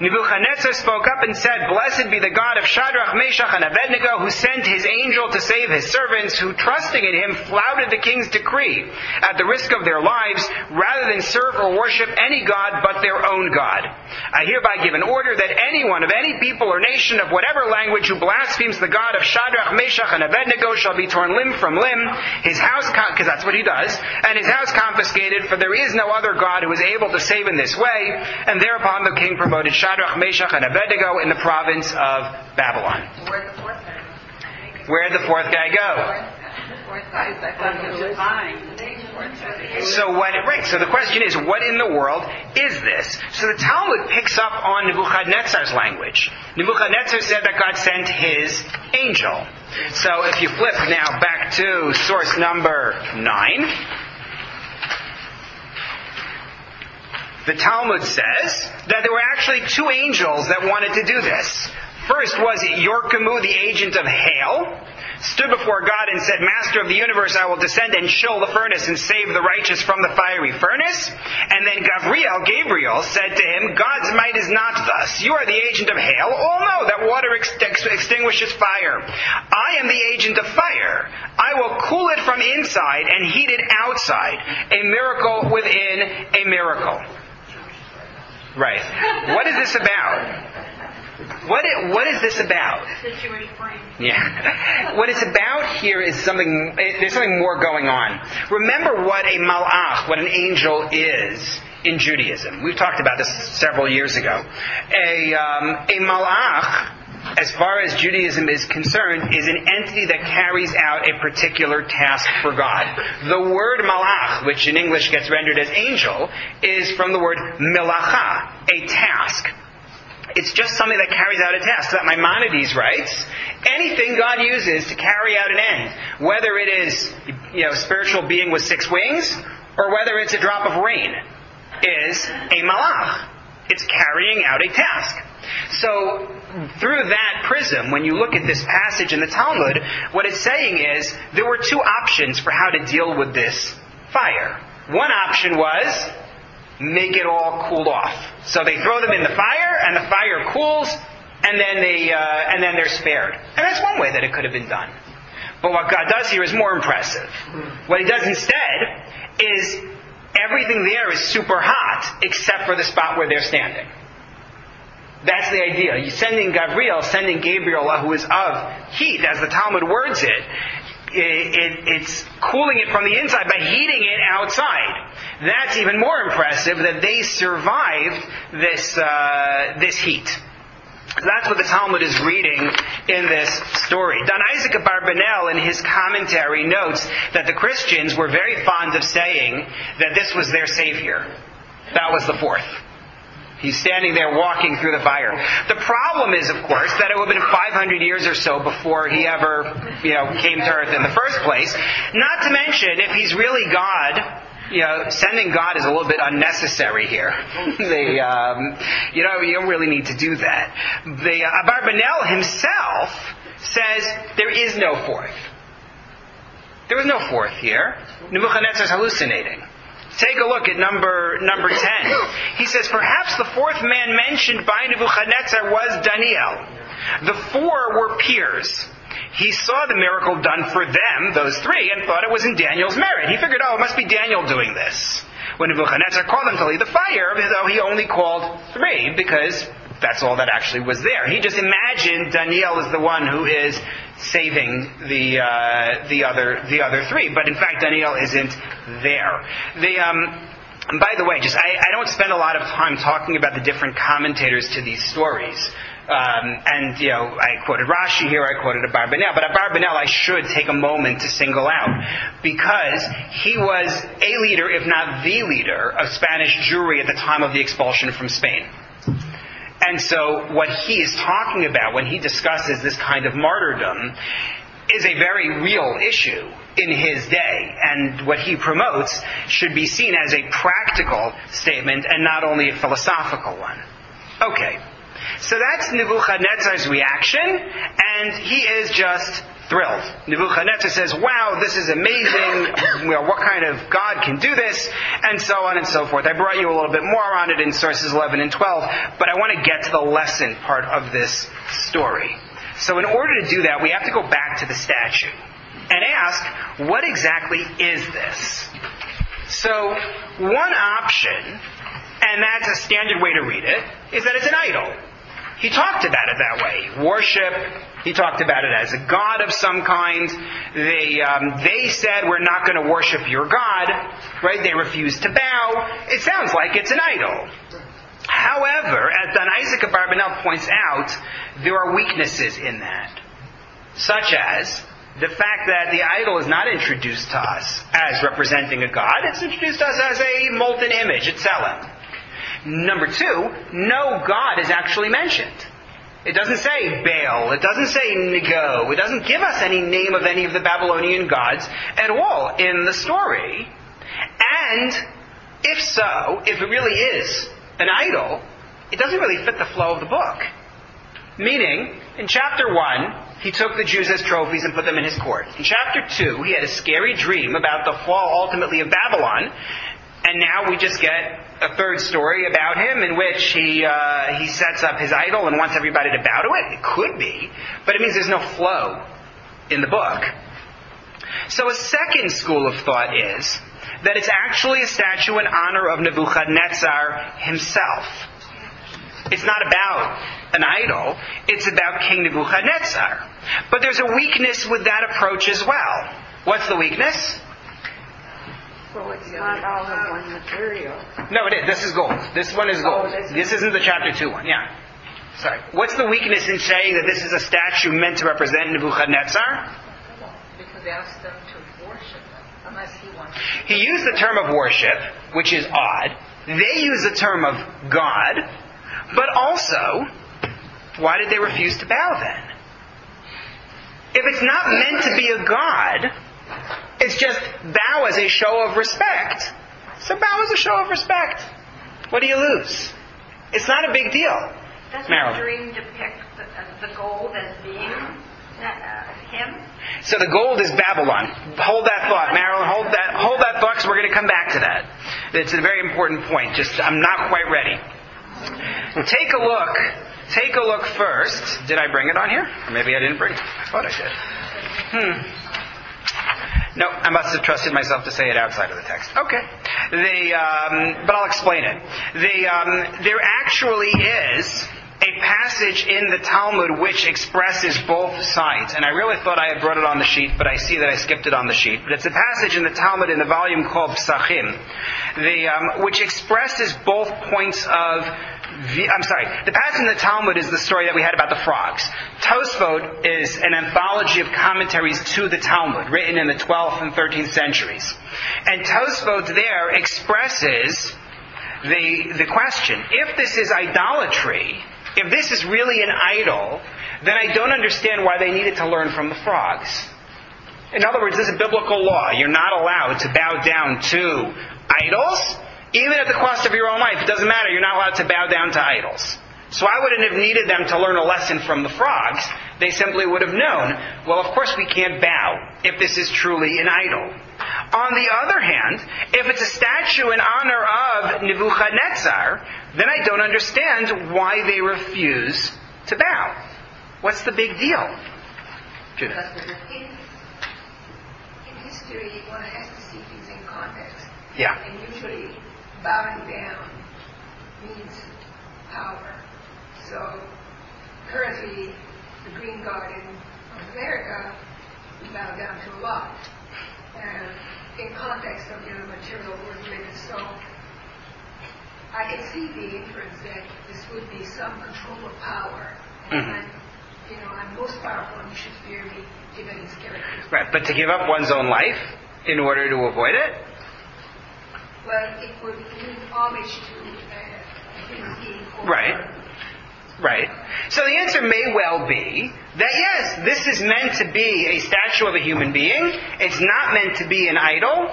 Nebuchadnezzar spoke up and said, "Blessed be the God of Shadrach, Meshach, and Abednego, who sent his angel to save his servants, who, trusting in him, flouted the king's decree at the risk of their lives, rather than serve or worship any god but their own God. I hereby give an order that anyone of any people or nation of whatever language who blasphemes the God of Shadrach, Meshach, and Abednego shall be torn limb from limb, his house, because that's what he does, and his house confiscated, for there is no other God who is able to save in this way." And thereupon the king promoted Shadrach, Meshach, and Abednego in the province of Babylon. Where'd the fourth guy go? So the question is, what in the world is this? So the Talmud picks up on Nebuchadnezzar's language. Nebuchadnezzar said that God sent his angel. So if you flip now back to source number 9, the Talmud says that there were actually 2 angels that wanted to do this. First was Yorkamu, the agent of hail, stood before God and said, "Master of the universe, I will descend and chill the furnace and save the righteous from the fiery furnace." And then Gabriel said to him, "God's might is not thus. You are the agent of hail. All know that water extinguishes fire. I am the agent of fire. I will cool it from inside and heat it outside. A miracle within a miracle." Right. What is this about? What is this about? Yeah. What it's about here is there's something more going on. Remember what a malach, what an angel is in Judaism. We've talked about this several years ago. A malach, as far as Judaism is concerned, is an entity that carries out a particular task for God. The word malach, which in English gets rendered as angel, is from the word melacha, a task. It's just something that carries out a task. So that Maimonides writes, anything God uses to carry out an end, whether it is a spiritual being with 6 wings, or whether it's a drop of rain, is a malach. It's carrying out a task. So, through that prism, when you look at this passage in the Talmud, what it's saying is, there were 2 options for how to deal with this fire. One option was, make it all cooled off. So they throw them in the fire, and the fire cools, and then they're spared. And that's one way that it could have been done. But what God does here is more impressive. What He does instead is everything there is super hot, except for the spot where they're standing. That's the idea. You sending Gabriel, who is of heat, as the Talmud words it, it's cooling it from the inside by heating it outside. That's even more impressive that they survived this heat. That's what the Talmud is reading in this story. Don Isaac Abarbanel, in his commentary, notes that the Christians were very fond of saying that this was their Savior. That was the fourth. He's standing there walking through the fire. The problem is, of course, that it would have been 500 years or so before he ever, came to earth in the first place. Not to mention, if he's really God, sending God is a little bit unnecessary here. You don't really need to do that. Abarbanel himself says there is no fourth. There was no fourth here. Nebuchadnezzar's hallucinating. Take a look at number 10. He says, perhaps the 4th man mentioned by Nebuchadnezzar was Daniel. The 4 were peers. He saw the miracle done for them, those 3, and thought it was in Daniel's merit. He figured, it must be Daniel doing this. When Nebuchadnezzar called them to lead the fire, though he only called 3, because that's all that actually was there. He just imagined Daniel as the one who is saving the other 3, but in fact Daniel isn't there. By the way, I don't spend a lot of time talking about the different commentators to these stories. I quoted Rashi here, I quoted Abarbanel, but Abarbanel I should take a moment to single out, because he was a leader, if not the leader, of Spanish Jewry at the time of the expulsion from Spain. And so what he is talking about when he discusses this kind of martyrdom is a very real issue in his day. And what he promotes should be seen as a practical statement and not only a philosophical one. Okay. So that's Nebuchadnezzar's reaction, and he is just thrilled. Nebuchadnezzar says, wow, this is amazing. What kind of God can do this? And so on and so forth. I brought you a little bit more on it in sources 11 and 12, but I want to get to the lesson part of this story. So in order to do that, we have to go back to the statue and ask, what exactly is this? So one option, and that's a standard way to read it, is that it's an idol. He talked about it that way. Worship, he talked about it as a god of some kind. They said, we're not going to worship your God. Right? They refused to bow. It sounds like it's an idol. However, as Don Isaac Abarbanel points out, there are weaknesses in that. Such as the fact that the idol is not introduced to us as representing a god. It's introduced to us as a molten image, a tzelem. Number two, no God is actually mentioned. It doesn't say Baal. It doesn't say Nego. It doesn't give us any name of any of the Babylonian gods at all in the story. And if so, if it really is an idol, it doesn't really fit the flow of the book. Meaning, in chapter 1, he took the Jews as trophies and put them in his court. In chapter 2, he had a scary dream about the fall ultimately of Babylon. And now we just get a third story about him in which he sets up his idol and wants everybody to bow to it. It could be, but it means there's no flow in the book. So a second school of thought is that it's actually a statue in honor of Nebuchadnezzar himself. It's not about an idol. It's about King Nebuchadnezzar. But there's a weakness with that approach as well. What's the weakness? Well, it's not all of one material. No, it is. This is gold. This one is gold. This isn't the chapter 2 one. Yeah. Sorry. What's the weakness in saying that this is a statue meant to represent Nebuchadnezzar? Because he asked them to worship him, unless he wants to. He used the term of worship, which is odd. They use the term of God. But also, why did they refuse to bow then? If it's not meant to be a god, it's just bow as a show of respect. So bow as a show of respect. What do you lose? It's not a big deal. Doesn't Marilyn. the dream depict the gold as being him? So the gold is Babylon. Hold that thought, Marilyn. Hold that thought, because we're going to come back to that. It's a very important point. Just, I'm not quite ready. Take a look first. Did I bring it on here? Or maybe I didn't bring it. I thought I did. No, I must have trusted myself to say it outside of the text. Okay. But I'll explain it. There actually is a passage in the Talmud which expresses both sides. And I really thought I had brought it on the sheet, but I see that I skipped it on the sheet. But it's a passage in the Talmud in the volume called Psachim, which expresses both points of the passage in the Talmud is the story that we had about the frogs. Tosfot is an anthology of commentaries to the Talmud, written in the 12th and 13th centuries. And Tosfot there expresses the question, if this is idolatry, if this is really an idol, then I don't understand why they needed to learn from the frogs. In other words, this is a biblical law. You're not allowed to bow down to idols, even at the cost of your own life. It doesn't matter. You're not allowed to bow down to idols. So I wouldn't have needed them to learn a lesson from the frogs. They simply would have known, well, of course we can't bow if this is truly an idol. On the other hand, if it's a statue in honor of Nebuchadnezzar, then I don't understand why they refuse to bow. What's the big deal? Judith. In history, one has to see things in context. Yeah. And usually, bowing down means power. So, currently, the Green Garden of America, we bow down to a lot. And in context of material worldliness, so I can see the inference that this would be some control of power. And I'm most powerful and you should fear me, given his character. Right, but to give up one's own life in order to avoid it? Well, it would mean homage to his being over. Right. So the answer may well be that yes, this is meant to be a statue of a human being. It's not meant to be an idol.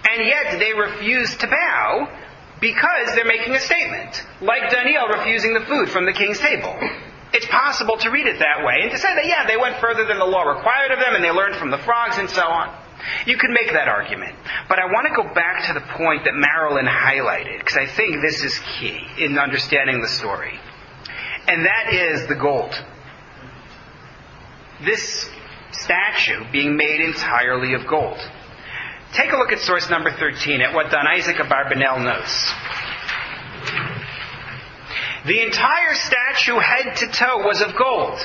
And yet they refuse to bow Because they're making a statement, like Daniel refusing the food from the king's table. It's possible to read it that way and to say that, yeah, they went further than the law required of them and they learned from the frogs and so on. You could make that argument. But I want to go back to the point that Marilyn highlighted, because I think this is key in understanding the story. And that is the gold. This statue being made entirely of gold. Take a look at source number 13, at what Don Isaac Abarbanel notes. The entire statue, head to toe, was of gold,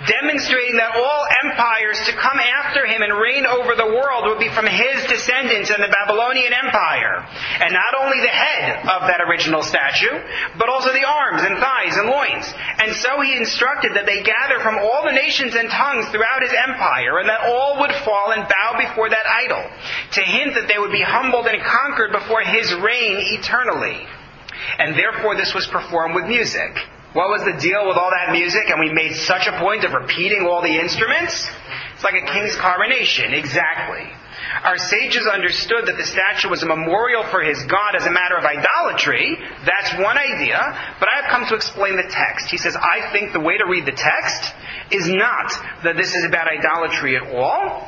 demonstrating that all empires to come after him and reign over the world would be from his descendants in the Babylonian Empire. And not only the head of that original statue, but also the arms and thighs and loins. And so he instructed that they gather from all the nations and tongues throughout his empire, and that all would fall and bow before that idol, to hint that they would be humbled and conquered before his reign eternally. And therefore this was performed with music. What was the deal with all that music? And we made such a point of repeating all the instruments? It's like a king's coronation. Exactly. Our sages understood that the statue was a memorial for his God as a matter of idolatry. That's one idea. But I have come to explain the text. He says, I think the way to read the text is not that this is about idolatry at all,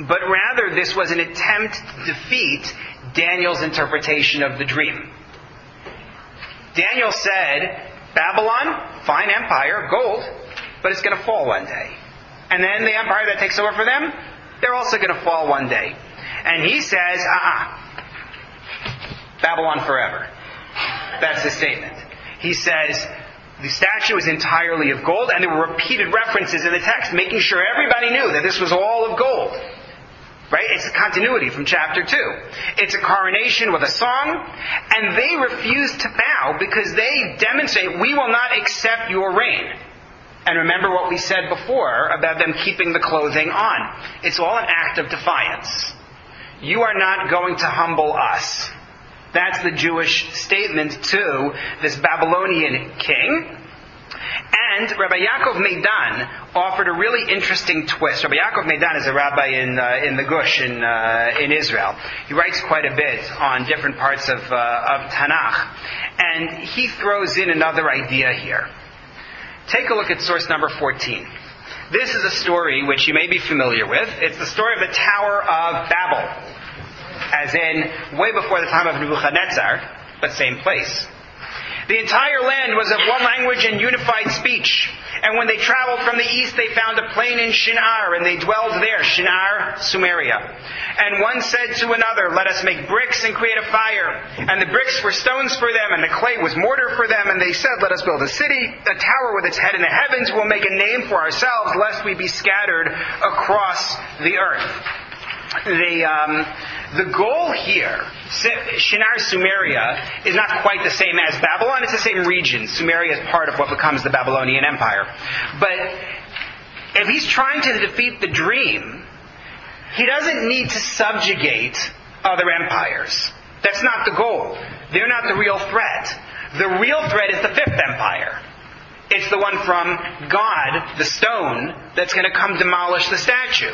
but rather this was an attempt to defeat Daniel's interpretation of the dream. Daniel said, Babylon, fine empire, gold, but it's going to fall one day. And then the empire that takes over for them, they're also going to fall one day. And he says, Babylon forever. That's his statement. He says, the statue is entirely of gold, and there were repeated references in the text, making sure everybody knew that this was all of gold. Right? It's a continuity from chapter 2. It's a coronation with a song, and they refuse to bow because they demonstrate, we will not accept your reign. And remember what we said before about them keeping the clothing on. It's all an act of defiance. You are not going to humble us. That's the Jewish statement to this Babylonian king. And Rabbi Yaakov Meidan offered a really interesting twist. Rabbi Yaakov Meidan is a rabbi in the Gush in Israel. He writes quite a bit on different parts of Tanakh. And he throws in another idea here. Take a look at source number 14. This is a story which you may be familiar with. It's the story of the Tower of Babel. As in, way before the time of Nebuchadnezzar, but same place. The entire land was of one language and unified speech. And when they traveled from the east, they found a plain in Shinar, and they dwelled there, Shinar, Sumeria. And one said to another, let us make bricks and create a fire. And the bricks were stones for them, and the clay was mortar for them. And they said, let us build a city, a tower with its head in the heavens. We'll make a name for ourselves, lest we be scattered across the earth. The goal here, Shinar Sumeria, is not quite the same as Babylon. It's the same region. Sumeria is part of what becomes the Babylonian Empire. But if he's trying to defeat the dream, he doesn't need to subjugate other empires. That's not the goal. They're not the real threat. The real threat is the fifth empire. It's the one from God, the stone, that's going to come demolish the statue.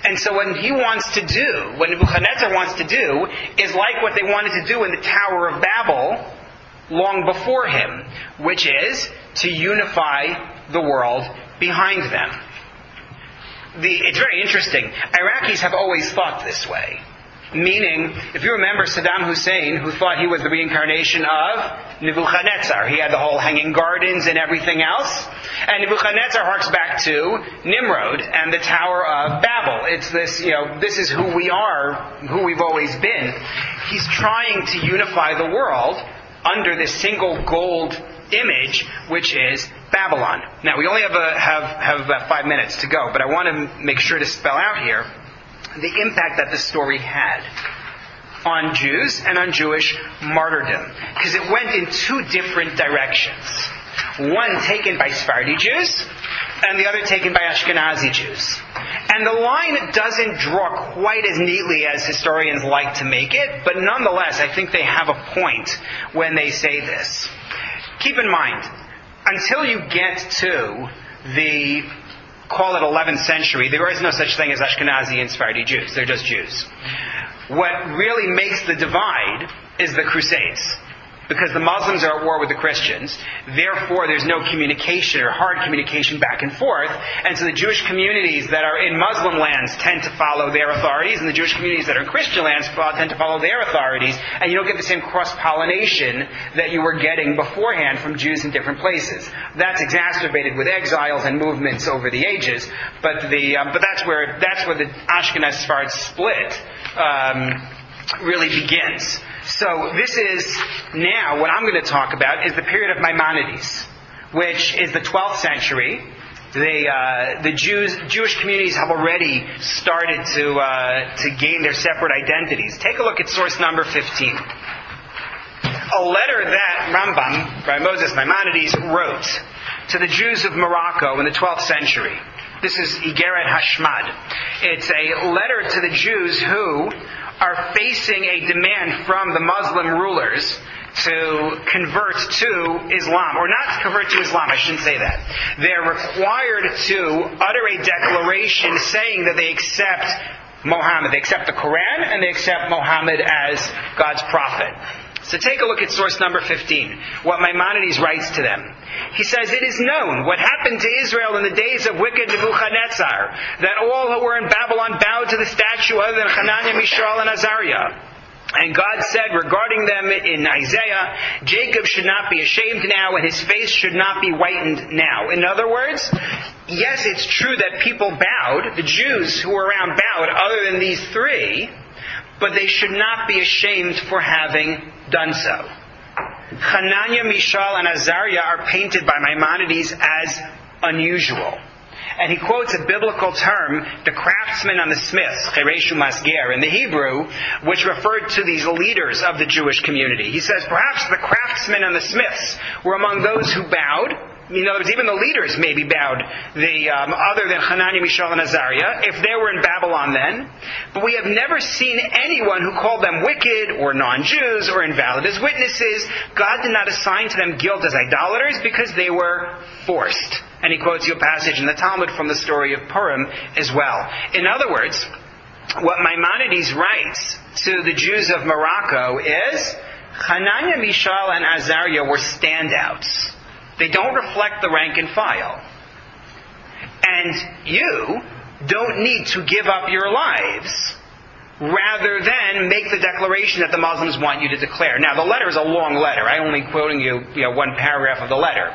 And so what Nebuchadnezzar wants to do, is like what they wanted to do in the Tower of Babel long before him, which is to unify the world behind them. It's very interesting. Iraqis have always thought this way. Meaning, if you remember Saddam Hussein, who thought he was the reincarnation of Nebuchadnezzar. He had the whole hanging gardens and everything else. And Nebuchadnezzar harks back to Nimrod and the Tower of Babel. It's this, this is who we are, who we've always been. He's trying to unify the world under this single gold image, which is Babylon. Now, we only have about 5 minutes to go, but I want to make sure to spell out here the impact that this story had on Jews and on Jewish martyrdom. Because it went in two different directions. One taken by Sephardi Jews, and the other taken by Ashkenazi Jews. And the line doesn't draw quite as neatly as historians like to make it, but nonetheless, I think they have a point when they say this. Keep in mind, until you get to the call it 11th century, there is no such thing as Ashkenazi and Sephardi Jews. They're just Jews. what really makes the divide is the Crusades. Because the Muslims are at war with the Christians, therefore there's no communication or hard communication back and forth, and so the Jewish communities that are in Muslim lands tend to follow their authorities, and the Jewish communities that are in Christian lands tend to follow their authorities, and you don't get the same cross-pollination that you were getting beforehand from Jews in different places. That's exacerbated with exiles and movements over the ages, but that's where the Ashkenaz Sephardic split really begins. So this is now, what I'm going to talk about is the period of Maimonides, which is the 12th century. The Jewish communities have already started to gain their separate identities. Take a look at source number 15. A letter that Rambam, by Moses Maimonides, wrote to the Jews of Morocco in the 12th century. This is Igeret Hashmad. It's a letter to the Jews who are facing a demand from the Muslim rulers to convert to Islam, or not to convert to Islam, I shouldn't say that. They're required to utter a declaration saying that they accept Muhammad. They accept the Quran and they accept Muhammad as God's prophet. So take a look at source number 15, what Maimonides writes to them. He says, "It is known what happened to Israel in the days of wicked Nebuchadnezzar, that all who were in Babylon bowed to the statue other than Hananiah, Mishael, and Azariah. And God said regarding them in Isaiah, Jacob should not be ashamed now, and his face should not be whitened now." In other words, yes, it's true that people bowed, the Jews who were around bowed, other than these three, but they should not be ashamed for having done so. Hananiah, Mishael, and Azariah are painted by Maimonides as unusual. And he quotes a biblical term, the craftsman and the smiths, chereshu masger, in the Hebrew, which referred to these leaders of the Jewish community. He says, perhaps the craftsmen and the smiths were among those who bowed. In other words, even the leaders maybe bowed, other than Hananiah, Mishael, and Azariah, if they were in Babylon then. But we have never seen anyone who called them wicked or non-Jews or invalid as witnesses. God did not assign to them guilt as idolaters because they were forced. And he quotes you a passage in the Talmud from the story of Purim as well. In other words, what Maimonides writes to the Jews of Morocco is, Hananiah, Mishael, and Azariah were standouts. They don't reflect the rank and file. And you don't need to give up your lives rather than make the declaration that the Muslims want you to declare. Now, the letter is a long letter. I'm only quoting you one paragraph of the letter.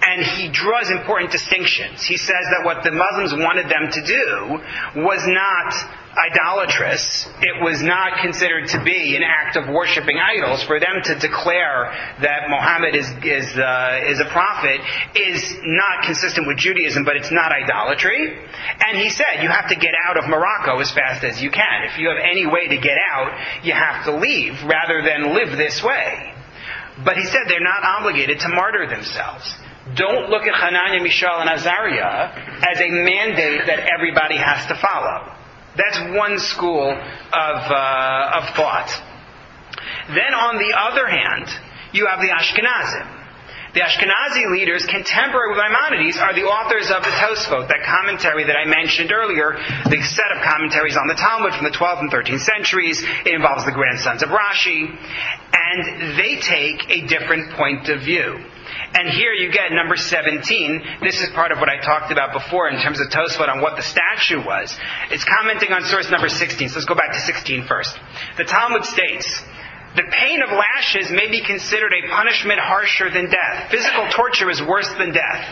And he draws important distinctions. He says that what the Muslims wanted them to do was not idolatrous. It was not considered to be an act of worshiping idols. For them to declare that Muhammad is a prophet is not consistent with Judaism, but it's not idolatry. And he said, you have to get out of Morocco as fast as you can. If you have any way to get out, you have to leave rather than live this way. But he said they're not obligated to martyr themselves. Don't look at Hananiah, Mishael, and Azariah as a mandate that everybody has to follow. That's one school of thought. Then on the other hand, you have the Ashkenazim. The Ashkenazi leaders contemporary with Maimonides are the authors of the Tosfot, that commentary that I mentioned earlier, the set of commentaries on the Talmud from the 12th and 13th centuries. It involves the grandsons of Rashi. And they take a different point of view. And here you get number 17. This is part of what I talked about before in terms of Tosfot on what the statue was. It's commenting on source number 16. So let's go back to 16 first. The Talmud states, the pain of lashes may be considered a punishment harsher than death. Physical torture is worse than death.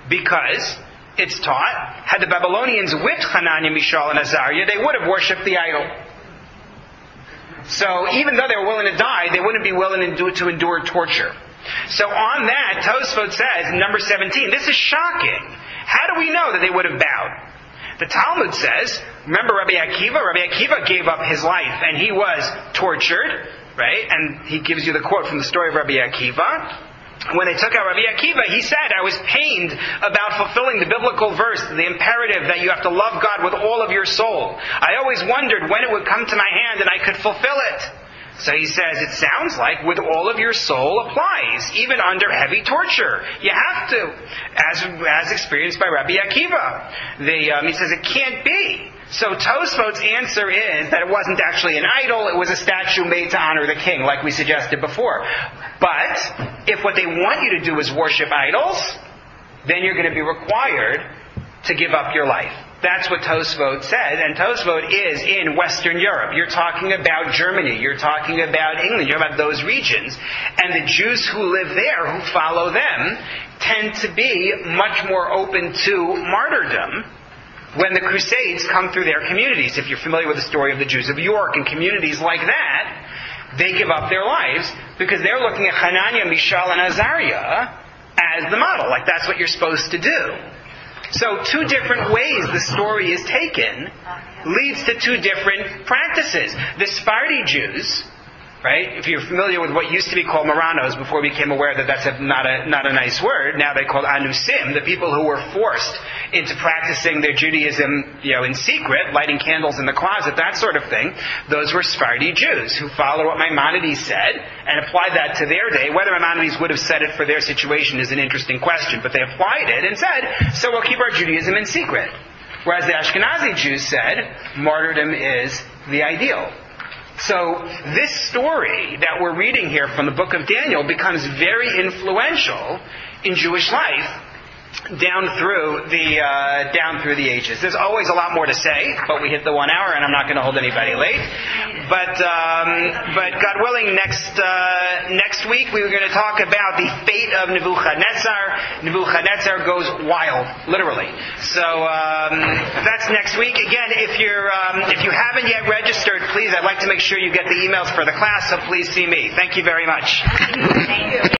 Because, it's taught, had the Babylonians whipped Hananiah, Mishael, and Azariah, they would have worshipped the idol. So even though they were willing to die, they wouldn't be willing to endure torture. So on that, Tosfot says, number 17, this is shocking. How do we know that they would have bowed? The Talmud says, remember Rabbi Akiva? Rabbi Akiva gave up his life and he was tortured, right? And he gives you the quote from the story of Rabbi Akiva. When they took out Rabbi Akiva, he said, I was pained about fulfilling the biblical verse, the imperative that you have to love God with all of your soul. I always wondered when it would come to my hand and I could fulfill it. So he says, it sounds like with all of your soul applies, even under heavy torture. You have to, as experienced by Rabbi Akiva. He says it can't be. So Tosfot's answer is that it wasn't actually an idol, it was a statue made to honor the king, like we suggested before. But if what they want you to do is worship idols, then you're going to be required to give up your life. That's what Tosfot says, and Tosfot is in Western Europe. You're talking about Germany, you're talking about England, you're about those regions. And the Jews who live there, who follow them, tend to be much more open to martyrdom when the Crusades come through their communities. If you're familiar with the story of the Jews of York and communities like that, they give up their lives because they're looking at Hananiah, Mishael, and Azariah as the model. Like, that's what you're supposed to do. So 2 different ways the story is taken leads to 2 different practices. The Sephardi Jews, right? If you're familiar with what used to be called Marranos before we became aware that that's not a nice word, now they call Anusim, the people who were forced into practicing their Judaism, in secret, lighting candles in the closet, that sort of thing. Those were Sephardi Jews who followed what Maimonides said and applied that to their day. Whether Maimonides would have said it for their situation is an interesting question, but they applied it and said, so we'll keep our Judaism in secret. Whereas the Ashkenazi Jews said, martyrdom is the ideal. So this story that we're reading here from the book of Daniel becomes very influential in Jewish life down through the ages. There's always a lot more to say, but we hit the 1 hour, and I'm not going to hold anybody late. But God willing, next week we were going to talk about the fate of Nebuchadnezzar. Nebuchadnezzar goes wild, literally. So that's next week. Again, if you haven't yet registered, please, I'd like to make sure you get the emails for the class. So please see me. Thank you very much. Thank you.